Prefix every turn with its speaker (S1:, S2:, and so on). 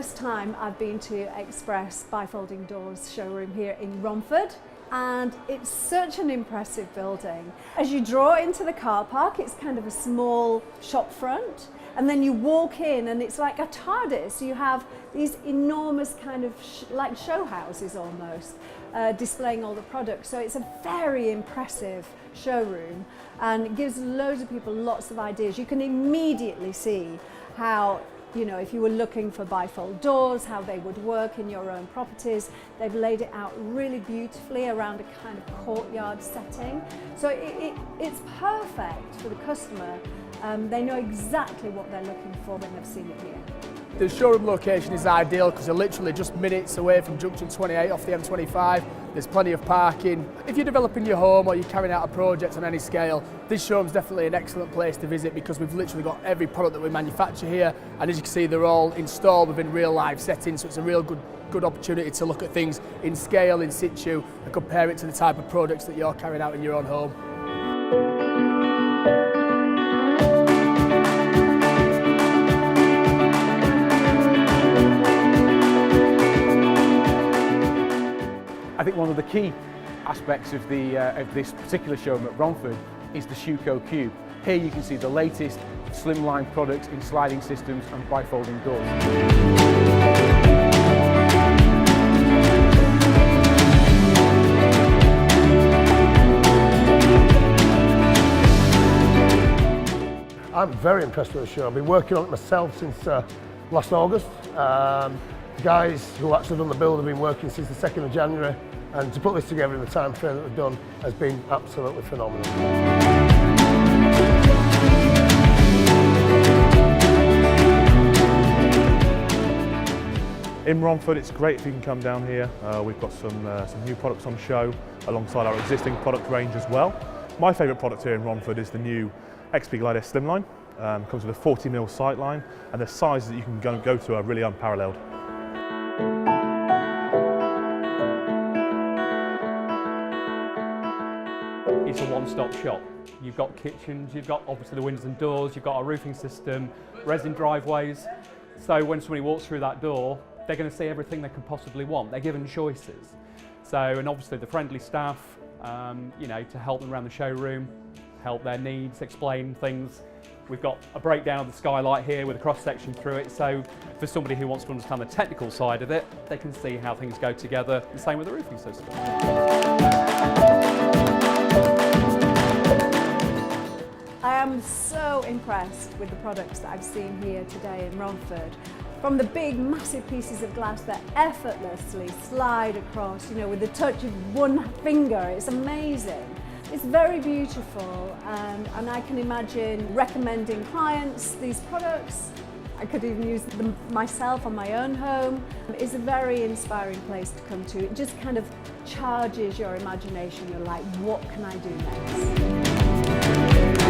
S1: first time I've been to Express bifolding doors showroom here in Romford, and it's such an impressive building. As you draw into the car park, it's kind of a small shop front, and then you walk in and it's like a TARDIS. You have these enormous kind of like show houses almost, displaying all the products. So it's a very impressive showroom, and it gives loads of people lots of ideas. You can immediately see how, you know, if you were looking for bifold doors, how they would work in your own properties. They've laid it out really beautifully around a kind of courtyard setting. So it's perfect for the customer. They know exactly what they're looking for when they've seen it here.
S2: The showroom location is ideal because you're literally just minutes away from junction 28 off the M25. There's plenty of parking. If you're developing your home or you're carrying out a project on any scale, this showroom's definitely an excellent place to visit because we've literally got every product that we manufacture here, and as you can see, they're all installed within real life settings, so it's a real good opportunity to look at things in scale, in situ, and compare it to the type of products that you're carrying out in your own home.
S3: I think one of the key aspects of this particular showroom at Romford is the Shueco Cube. Here you can see the latest slimline products in sliding systems and bifolding doors.
S4: I'm very impressed with the show. I've been working on it myself since last August. The guys who actually done the build have been working since the 2nd of January, and to put this together in the time frame that we've done has been absolutely phenomenal.
S5: In Romford, it's great if you can come down here. We've got some new products on show alongside our existing product range as well. My favourite product here in Romford is the new XP Glide S Slimline. Comes with a 40mm sight line, and the sizes that you can go to are really unparalleled.
S6: It's a one-stop shop. You've got kitchens, you've got obviously the windows and doors, you've got a roofing system, resin driveways. So when somebody walks through that door, they're going to see everything they could possibly want. They're given choices. So, and obviously the friendly staff, you know, to help them around the showroom, help their needs, explain things. We've got a breakdown of the skylight here with a cross-section through it, so for somebody who wants to understand the technical side of it, they can see how things go together, the same with the roofing system.
S1: I am so impressed with the products that I've seen here today in Romford. From the big, massive pieces of glass that effortlessly slide across, you know, with the touch of one finger. It's amazing. It's very beautiful, and I can imagine recommending clients these products. I could even use them myself on my own home. It's a very inspiring place to come to. It just kind of charges your imagination. You're like, what can I do next?